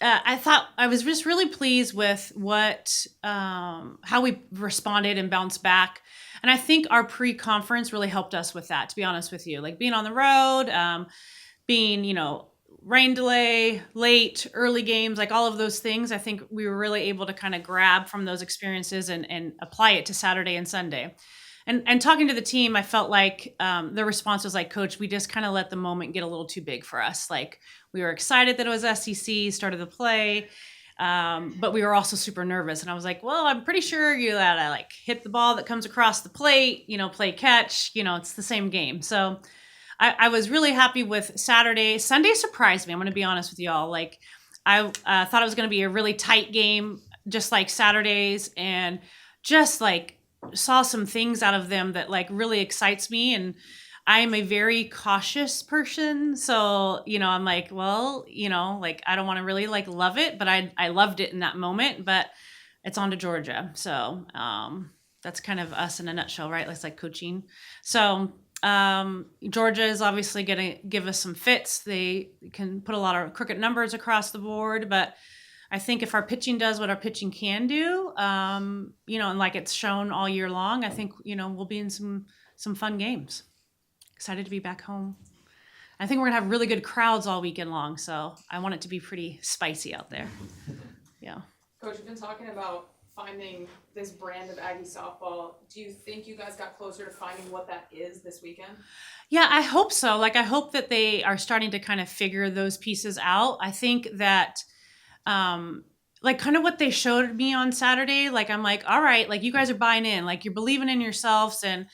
I thought I was just really pleased with how we responded and bounced back. And I think our pre-conference really helped us with that, to be honest with you. Like being on the road, being, rain delay, late, early games, like all of those things, I think we were really able to kind of grab from those experiences and apply it to Saturday and Sunday. And talking to the team, I felt like the response was like, Coach, we just kind of let the moment get a little too big for us. Like we were excited that it was SEC, started the play, but we were also super nervous. And I was like, well, I'm pretty sure you gotta like hit the ball that comes across the plate, play catch, it's the same game. So I was really happy with Saturday. Sunday surprised me. I'm going to be honest with y'all. Like I thought it was going to be a really tight game, just like Saturdays, and just like saw some things out of them that like really excites me. And I'm a very cautious person. So, I'm like, well, like I don't want to really like love it, but I loved it in that moment, but it's on to Georgia. So, that's kind of us in a nutshell, right? It's like coaching. So, Georgia is obviously going to give us some fits. They can put a lot of crooked numbers across the board, but I think if our pitching does what our pitching can do, and like it's shown all year long, I think, we'll be in some fun games. Excited to be back home. I think we're gonna have really good crowds all weekend long, so I want it to be pretty spicy out there. Yeah. Coach, you've been talking about finding this brand of Aggie softball. Do you think you guys got closer to finding what that is this weekend? Yeah, I hope so. Like, I hope that they are starting to kind of figure those pieces out. I think that, like, kind of what they showed me on Saturday, like, I'm like, all right, like, you guys are buying in, like, you're believing in yourselves. And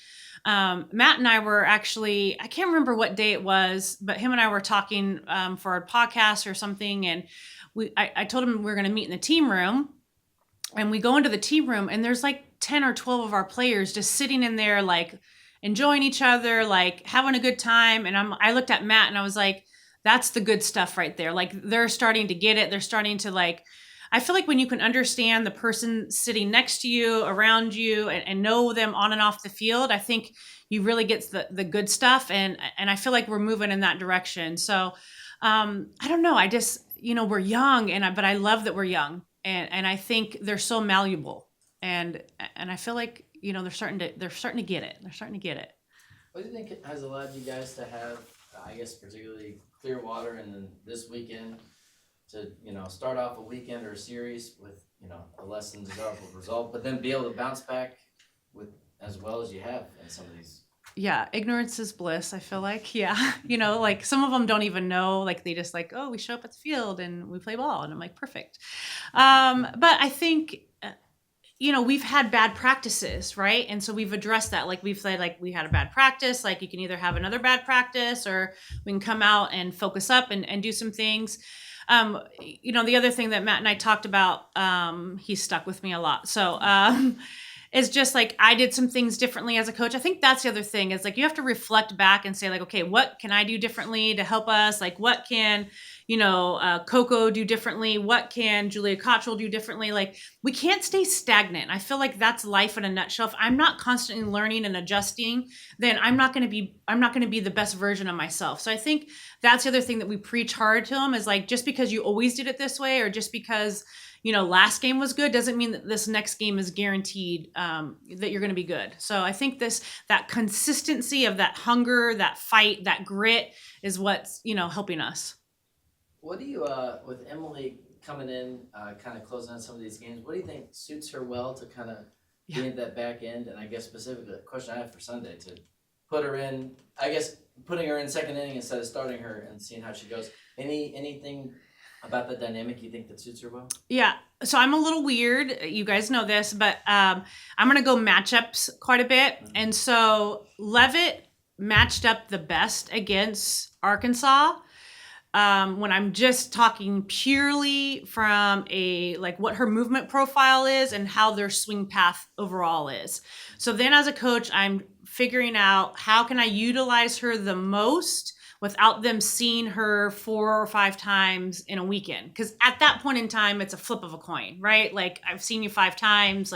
Matt and I were actually, I can't remember what day it was, but him and I were talking for a podcast or something. And I told him we were going to meet in the team room. And we go into the team room and there's like 10 or 12 of our players just sitting in there, like enjoying each other, like having a good time. And I looked at Matt and I was like, that's the good stuff right there. Like they're starting to get it. They're starting to like, I feel like when you can understand the person sitting next to you, around you, and know them on and off the field, I think you really get the good stuff. And I feel like we're moving in that direction. So I don't know. I just, we're young but I love that we're young. And I think they're so malleable, and I feel like they're starting to get it. They're starting to get it. What do you think has allowed you guys to have, I guess, particularly Clearwater, and then this weekend to start off a weekend or a series with a less than desirable result, but then be able to bounce back with as well as you have in some of these? Yeah, ignorance is bliss, I feel like. Yeah. Like some of them don't even know, like they just like, oh, we show up at the field and we play ball. And I'm like, perfect. But I think, we've had bad practices, right? And so we've addressed that. Like we've said, like we had a bad practice, like you can either have another bad practice or we can come out and focus up and do some things. The other thing that Matt and I talked about, he stuck with me a lot. So, is just like I did some things differently as a coach. I think that's the other thing is like you have to reflect back and say like, okay, what can I do differently to help us? Like what can, Coco do differently? What can Julia Cottrell do differently? Like we can't stay stagnant. I feel like that's life in a nutshell. If I'm not constantly learning and adjusting, then I'm not going to be the best version of myself. So I think that's the other thing that we preach hard to them is like, just because you always did it this way, or just because last game was good doesn't mean that this next game is guaranteed that you're going to be good. So I think that consistency of that hunger, that fight, that grit is what's, helping us. What do you, with Emily coming in, kind of closing on some of these games, what do you think suits her well to kind of be in that back end? And I guess specifically the question I have for Sunday, to put her in, I guess putting her in second inning instead of starting her and seeing how she goes. Anything about the dynamic you think that suits her well? Yeah. So I'm a little weird. You guys know this, but I'm going to go matchups quite a bit. Mm-hmm. And so Levitt matched up the best against Arkansas. When I'm just talking purely from what her movement profile is and how their swing path overall is. So then as a coach, I'm figuring out how can I utilize her the most without them seeing her 4 or 5 times in a weekend. Because at that point in time, it's a flip of a coin, right? Like, I've seen you 5 times,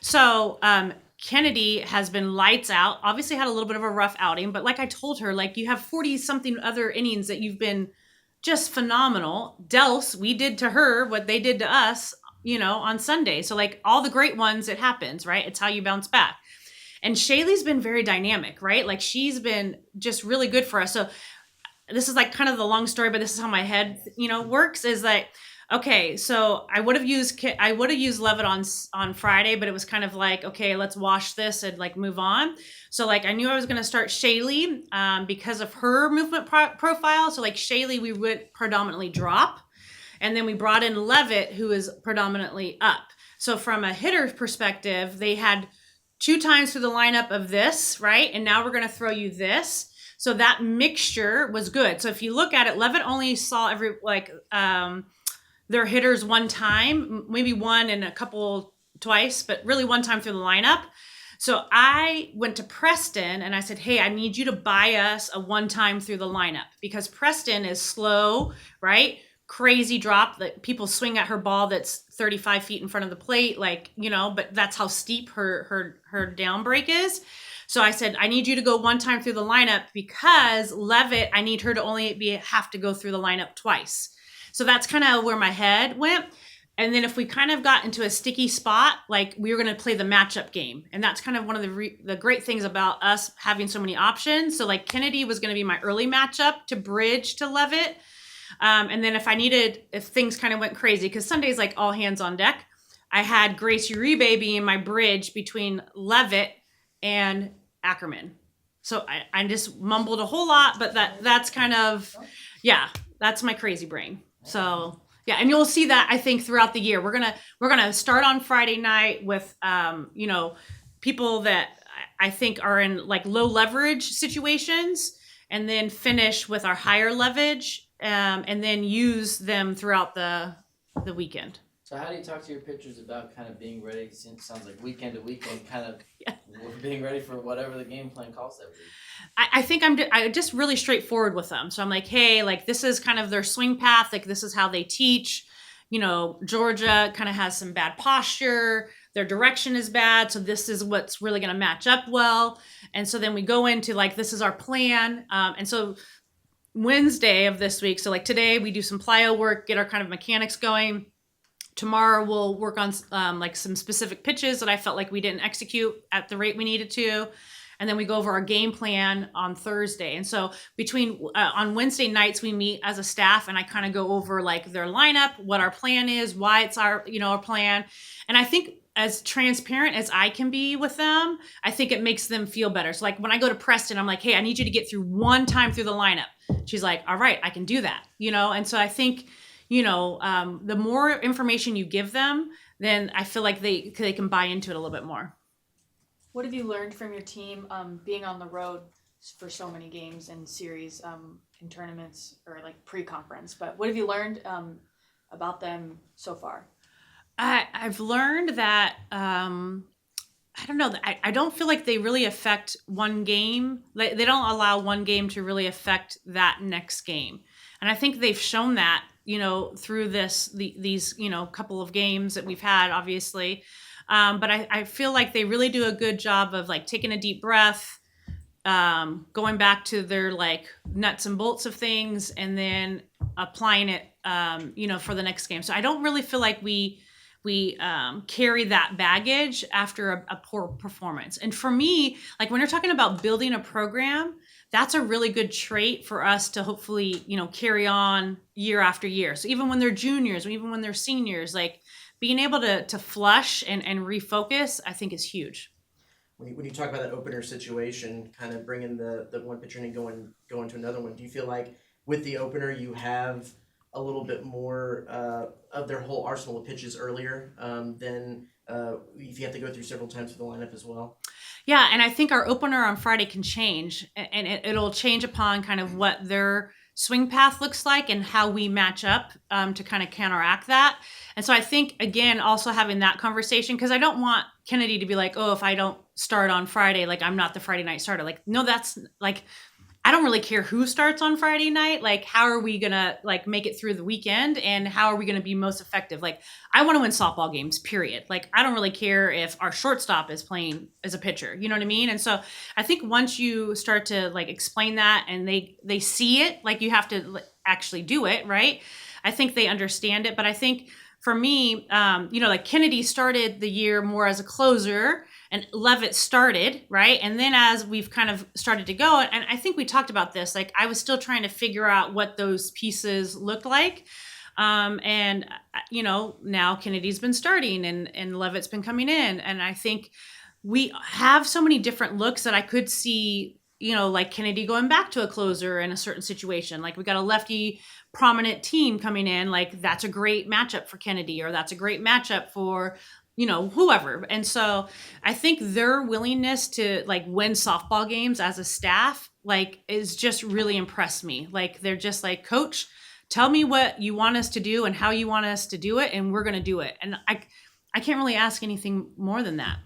So Kennedy has been lights out, obviously had a little bit of a rough outing, but like I told her, like, you have 40-something other innings that you've been just phenomenal. Dels, we did to her what they did to us, on Sunday. So like all the great ones, it happens, right? It's how you bounce back. And Shaylee's been very dynamic, right? Like she's been just really good for us. So this is like kind of the long story, but this is how my head, works is like, okay, so I would have used Levitt on Friday, but it was kind of like, okay, let's wash this and like move on. So like I knew I was going to start Shaylee because of her movement profile. So like Shaylee, we would predominantly drop, and then we brought in Levitt, who is predominantly up. So from a hitter perspective, they had 2 times through the lineup of this, right? And now we're going to throw you this. So that mixture was good. So if you look at it, Levitt only saw their hitters 1 time, maybe 1 and a couple twice, but really 1 time through the lineup. So I went to Preston and I said, hey, I need you to buy us a 1 time through the lineup, because Preston is slow, right? Crazy drop that people swing at her ball that's 35 feet in front of the plate, but that's how steep her down break is. So I said, I need you to go 1 time through the lineup, because Levitt, I need her to only have to go through the lineup twice. So that's kind of where my head went. And then if we kind of got into a sticky spot, like we were going to play the matchup game. And that's kind of one of the great things about us having so many options. So like Kennedy was going to be my early matchup to bridge to Levitt. And then if things kind of went crazy, because Sunday's like all hands on deck, I had Grace Uribe being my bridge between Levitt and Ackerman. So I just mumbled a whole lot, but that's kind of, that's my crazy brain. So yeah, and you'll see that I think throughout the year. We're gonna start on Friday night with people that I think are in like low leverage situations, and then finish with our higher leverage, and then use them throughout the weekend. So how do you talk to your pitchers about kind of being ready? It sounds like weekend to weekend, kind of being ready for whatever the game plan calls that week. I think I'm just really straightforward with them. So I'm like, hey, like this is kind of their swing path. Like this is how they teach. Georgia kind of has some bad posture. Their direction is bad. So this is what's really going to match up well. And so then we go into like, this is our plan. And so Wednesday of this week, so like today we do some plyo work, get our kind of mechanics going. Tomorrow we'll work on like some specific pitches that I felt like we didn't execute at the rate we needed to. And then we go over our game plan on Thursday. And so on Wednesday nights, we meet as a staff, and I kind of go over like their lineup, what our plan is, why it's our plan. And I think as transparent as I can be with them, I think it makes them feel better. So like when I go to Preston, I'm like, hey, I need you to get through 1 time through the lineup. She's like, all right, I can do that. And so I think, the more information you give them, then I feel like they can buy into it a little bit more. What have you learned from your team being on the road for so many games and series in tournaments or like pre-conference? But what have you learned about them so far? I've learned that I don't know. I don't feel like they really affect one game. They don't allow one game to really affect that next game. And I think they've shown that, through these couple of games that we've had, obviously. But I feel like they really do a good job of like taking a deep breath, going back to their like nuts and bolts of things, and then applying it, for the next game. So I don't really feel like we carry that baggage after a poor performance. And for me, like when you're talking about building a program, that's a really good trait for us to hopefully, carry on year after year. So even when they're juniors, even when they're seniors, like being able to flush and refocus, I think is huge. When you talk about that opener situation, kind of bringing the one pitcher and going to another one, do you feel like with the opener you have a little bit more of their whole arsenal of pitches earlier than if you have to go through several times through the lineup as well? Yeah, and I think our opener on Friday can change, and it'll change upon kind of what their swing path looks like and how we match up to kind of counteract that. And so I think, again, also having that conversation, because I don't want Kennedy to be like, oh, if I don't start on Friday, like I'm not the Friday night starter. Like, no, that's like, I don't really care who starts on Friday night. Like, how are we gonna like make it through the weekend, and how are we gonna be most effective? Like, I want to win softball games, period. Like, I don't really care if our shortstop is playing as a pitcher. You know what I mean? And so I think once you start to like explain that, and they see it, like you have to actually do it, right? I think they understand it. But I think for me, like Kennedy started the year more as a closer, and Levitt started, right? And then as we've kind of started to go, and I think we talked about this, like I was still trying to figure out what those pieces looked like. Now Kennedy's been starting, and Levitt's been coming in. And I think we have so many different looks that I could see, like Kennedy going back to a closer in a certain situation. Like we got a lefty prominent team coming in, like that's a great matchup for Kennedy, or that's a great matchup for whoever. And so I think their willingness to like win softball games as a staff, like, is just really impressed me. Like they're just like, Coach, tell me what you want us to do and how you want us to do it, and we're going to do it. And I can't really ask anything more than that.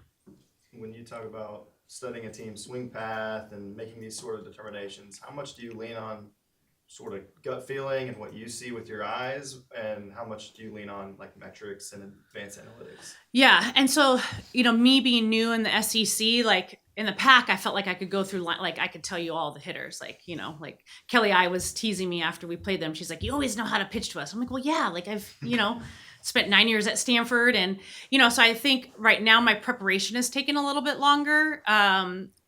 When you talk about studying a team's swing path and making these sort of determinations, how much do you lean on sort of gut feeling and what you see with your eyes, and how much do you lean on like metrics and advanced analytics? Yeah. And so, me being new in the SEC, like in the pack, I felt like I could go through, like I could tell you all the hitters, like, like Kelly I was teasing me after we played them. She's like, you always know how to pitch to us. I'm like, well, yeah, like I've, spent 9 years at Stanford. And, so I think right now my preparation has taken a little bit longer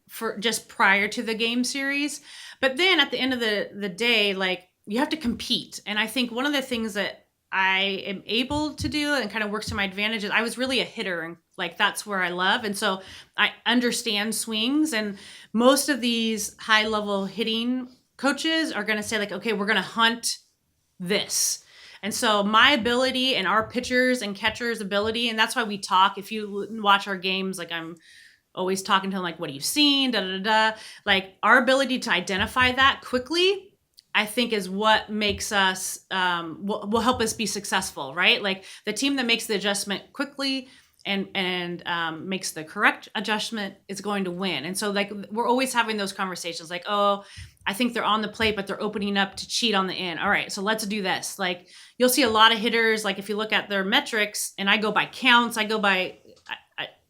for just prior to the game series. But then at the end of the day, like you have to compete. And I think one of the things that I am able to do and kind of works to my advantage is I was really a hitter, and like that's where I love. And so I understand swings, and most of these high level hitting coaches are going to say like, okay, we're going to hunt this. And so my ability and our pitchers and catchers' ability, and that's why we talk. If you watch our games, like I'm always talking to them, like, what have you seen? Da, da, da, da. Like our ability to identify that quickly, I think is what makes us, will help us be successful, right? Like the team that makes the adjustment quickly and makes the correct adjustment is going to win. And so like, we're always having those conversations like, oh, I think they're on the plate, but they're opening up to cheat on the in. All right, so let's do this. Like you'll see a lot of hitters, like if you look at their metrics, and I go by counts, I go by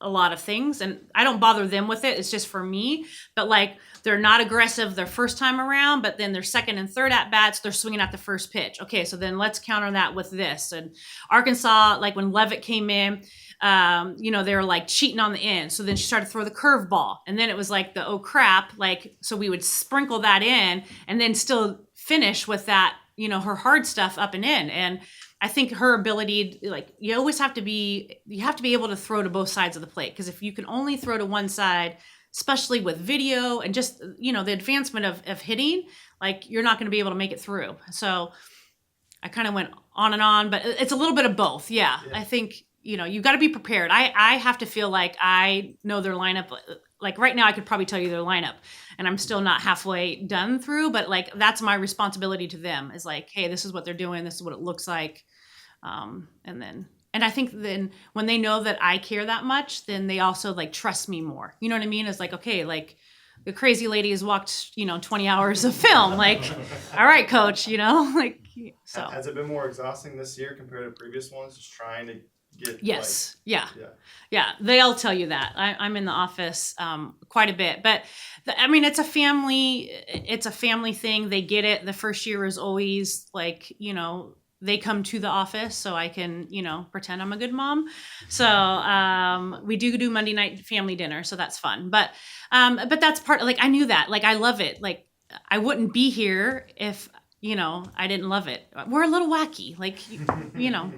a lot of things, and I don't bother them with it. It's just for me. But like they're not aggressive their first time around, but then their second and third at bats, they're swinging at the first pitch. Okay, so then let's counter that with this. And Arkansas, like when Levitt came in, they were like cheating on the end. So then she started to throw the curveball, and then it was like the, oh crap, like, so we would sprinkle that in and then still finish with that, her hard stuff up and in. And I think her ability, like you have to be able to throw to both sides of the plate. Because if you can only throw to one side, especially with video and just, the advancement of hitting, like you're not going to be able to make it through. So I kind of went on and on, but it's a little bit of both. Yeah. I think, you've got to be prepared. I have to feel like I know their lineup. Like right now I could probably tell you their lineup, and I'm still not halfway done through, but like, that's my responsibility to them is like, hey, this is what they're doing. This is what it looks like. And I think then when they know that I care that much, then they also like trust me more. You know what I mean? It's like, okay, like the crazy lady has watched, 20 hours of film. Like, all right, coach, like, so. Has it been more exhausting this year compared to previous ones? Just trying to get. Yes. Like, Yeah. They'll tell you that. I'm in the office quite a bit, but it's a family thing. They get it. The first year is always like, they come to the office so I can, pretend I'm a good mom. So we do Monday night family dinner. So that's fun. But that's part, like, I knew that. Like, I love it. Like, I wouldn't be here if, I didn't love it. We're a little wacky, like,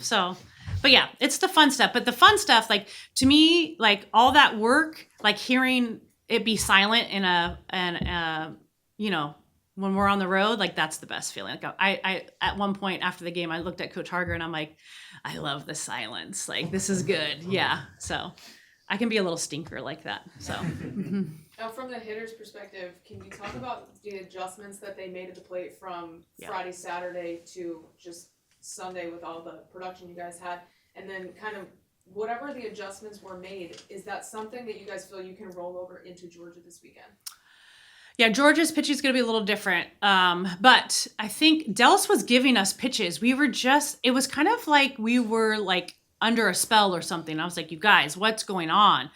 so. But yeah, it's the fun stuff. But the fun stuff, like, to me, like, all that work, like, hearing it be silent when we're on the road, like that's the best feeling. Like I at one point after the game, I looked at Coach Harger and I'm like, I love the silence. Like this is good. Yeah. So I can be a little stinker like that. So. Now, from the hitter's perspective, can you talk about the adjustments that they made at the plate from Friday, Saturday to just Sunday with all the production you guys had? And then kind of whatever the adjustments were made, is that something that you guys feel you can roll over into Georgia this weekend? Yeah, Georgia's pitching is going to be a little different. But I think Dells was giving us pitches. It was kind of like we were like under a spell or something. I was like, you guys, what's going on?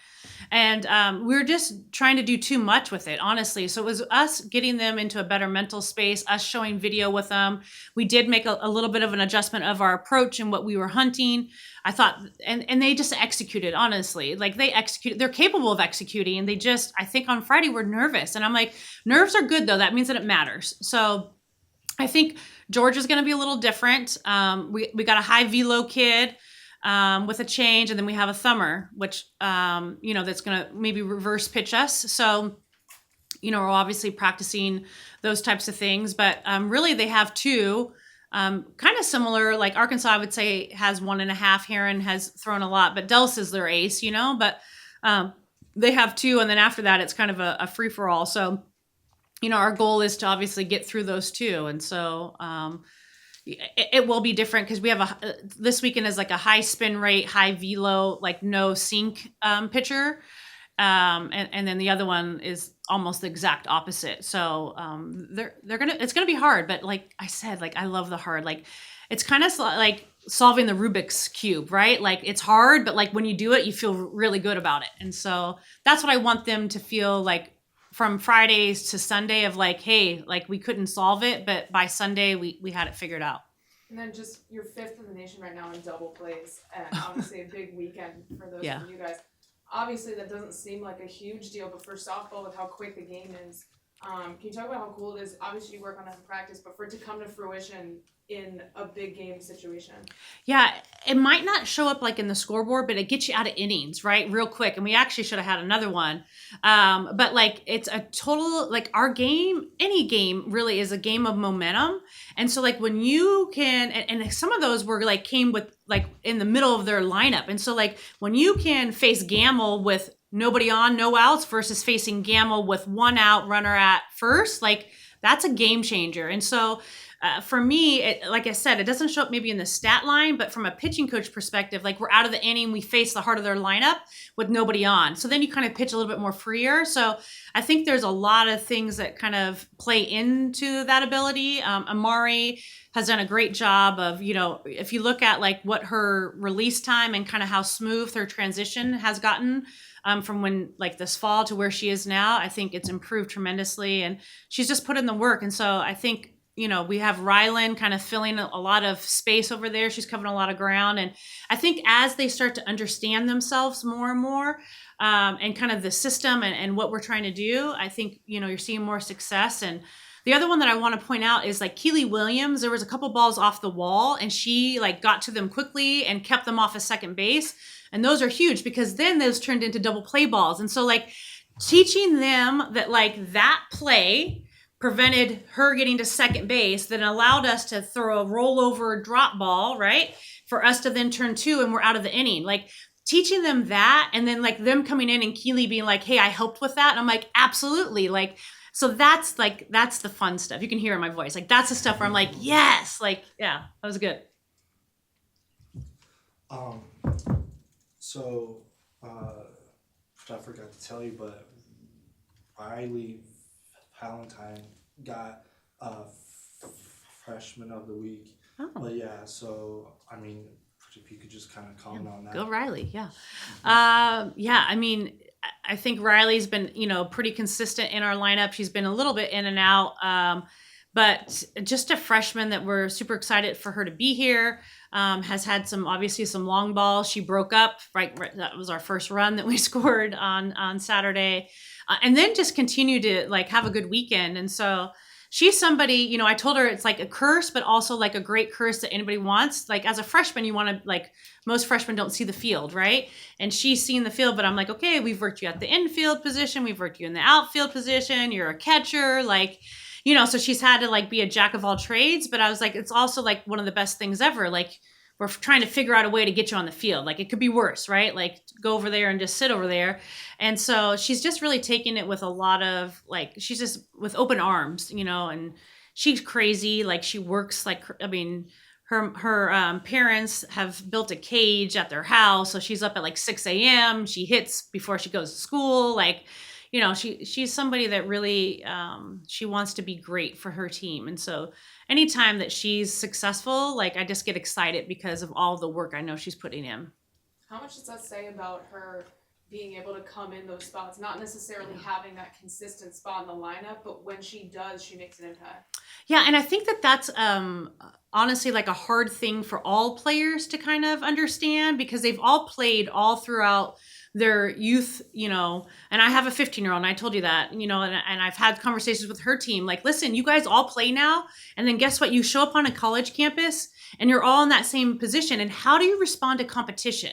And we were just trying to do too much with it, honestly. So it was us getting them into a better mental space, us showing video with them. We did make a little bit of an adjustment of our approach and what we were hunting. I thought, and they just executed, honestly. Like they executed, they're capable of executing. And they just, I think on Friday, we're nervous. And I'm like, nerves are good though. That means that it matters. So I think Georgia's going to be a little different. We got a high velo kid with a change, and then we have a thumber, which that's going to maybe reverse pitch us. So we're obviously practicing those types of things, but really they have two kind of similar. Like Arkansas, I would say, has 1.5. Heron has thrown a lot, but Dells is their ace, but they have two, and then after that it's kind of a free for all. So our goal is to obviously get through those two, and so it will be different because we have this weekend is like a high spin rate, high velo, like no sink pitcher. And then the other one is almost the exact opposite. So it's gonna be hard, but like I said, like I love the hard. Like it's kind of like solving the Rubik's cube, right? Like it's hard, but like when you do it, you feel really good about it. And so that's what I want them to feel like from Fridays to Sunday of like, hey, like we couldn't solve it, but by Sunday we had it figured out. And then just you're 5th in the nation right now in double plays, and obviously a big weekend for those of you guys. Obviously that doesn't seem like a huge deal, but for softball with how quick the game is, can you talk about how cool it is? Obviously you work on it in practice, but for it to come to fruition in a big game situation. Yeah, it might not show up like in the scoreboard, but it gets you out of innings, right? Real quick. And we actually should have had another one. But like it's a total, like our game, any game really is a game of momentum. And so like when you can, and some of those were like came with like in the middle of their lineup. And so like when you can face Gamble with nobody on, no outs versus facing Gamble with 1 out, runner at first, like that's a game changer. And so for me, like I said, it doesn't show up maybe in the stat line, but from a pitching coach perspective, like we're out of the inning, we face the heart of their lineup with nobody on. So then you kind of pitch a little bit more freer. So I think there's a lot of things that kind of play into that ability. Amari has done a great job of, if you look at like what her release time and kind of how smooth her transition has gotten from when like this fall to where she is now, I think it's improved tremendously, and she's just put in the work. And so I think, we have Rylan kind of filling a lot of space over there. She's covering a lot of ground. And I think as they start to understand themselves more and more, and kind of the system and what we're trying to do, I think, you're seeing more success. And the other one that I want to point out is like Keely Williams. There was a couple balls off the wall and she like got to them quickly and kept them off of second base. And those are huge because then those turned into double play balls. And so like teaching them that like that play prevented her getting to second base, then allowed us to throw a rollover drop ball, right? For us to then turn 2 and we're out of the inning. Like teaching them that, and then like them coming in and Keely being like, hey, I helped with that. And I'm like, absolutely. Like, so that's the fun stuff. You can hear in my voice. Like that's the stuff where I'm like, yes, like, yeah, that was good. So, I forgot to tell you, but Riley Valentine got freshman of the week. Oh. But yeah, so I mean, if you could just kind of comment on that. Go Riley, yeah. I mean, I think Riley's been, pretty consistent in our lineup. She's been a little bit in and out, but just a freshman that we're super excited for her to be here. Has had obviously some long balls. She broke up, right? That was our first run that we scored on Saturday. And then just continue to like have a good weekend. And so she's somebody, I told her it's like a curse, but also like a great curse that anybody wants. Like as a freshman, you want to like, most freshmen don't see the field, right? And she's seen the field, but I'm like, okay, we've worked you at the infield position. We've worked you in the outfield position. You're a catcher. Like, so she's had to like be a jack of all trades, but I was like, it's also like one of the best things ever. Like we're trying to figure out a way to get you on the field. Like it could be worse, right? Like go over there and just sit over there. And so she's just really taking it with a lot of like, she's just with open arms, and she's crazy. Like she works like, I mean, her parents have built a cage at their house. So she's up at like 6 a.m. She hits before she goes to school. Like, you know, she's somebody that really she wants to be great for her team. And so anytime that she's successful, like I just get excited because of all the work I know she's putting in. How much does that say about her being able to come in those spots, not necessarily having that consistent spot in the lineup, but when she does, she makes an impact? Yeah, and I think that that's honestly like a hard thing for all players to kind of understand because they've all played all throughout their youth, you know, and I have a 15-year-old and I told you that, you know, and I've had conversations with her team like, listen, you guys all play now. And then guess what? You show up on a college campus and you're all in that same position. And how do you respond to competition?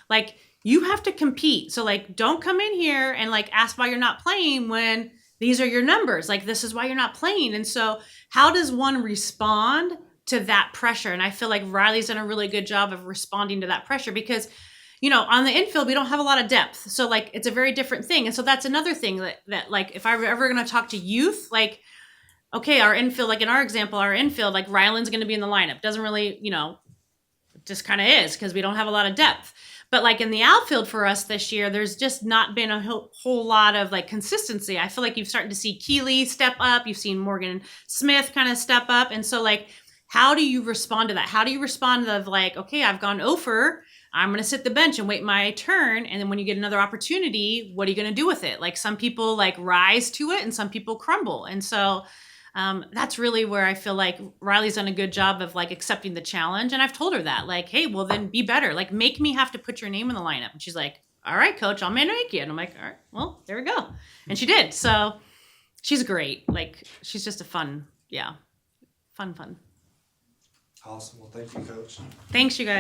Like you have to compete. So like, don't come in here and like ask why you're not playing when these are your numbers. Like this is why you're not playing. And so how does one respond to that pressure? And I feel like Riley's done a really good job of responding to that pressure because, you know, on the infield, we don't have a lot of depth. So like, it's a very different thing. And so that's another thing that like, if I'm ever going to talk to youth, like, okay, our infield, like in our example, our infield, like Ryland's going to be in the lineup. Doesn't really, you know, just kind of is because we don't have a lot of depth. But like in the outfield for us this year, there's just not been a whole lot of like consistency. I feel like you've started to see Keeley step up. You've seen Morgan Smith kind of step up. And so like, how do you respond to that? How do you respond to like, okay, I've gone over, I'm going to sit the bench and wait my turn. And then when you get another opportunity, what are you going to do with it? Like some people like rise to it and some people crumble. And so that's really where I feel like Riley's done a good job of like accepting the challenge. And I've told her that like, hey, well then be better. Like make me have to put your name in the lineup. And she's like, all right, coach, I'll make you. And I'm like, all right, well, there we go. And she did. So she's great. Like she's just a fun. Awesome. Well, thank you, Coach. Thanks, you guys.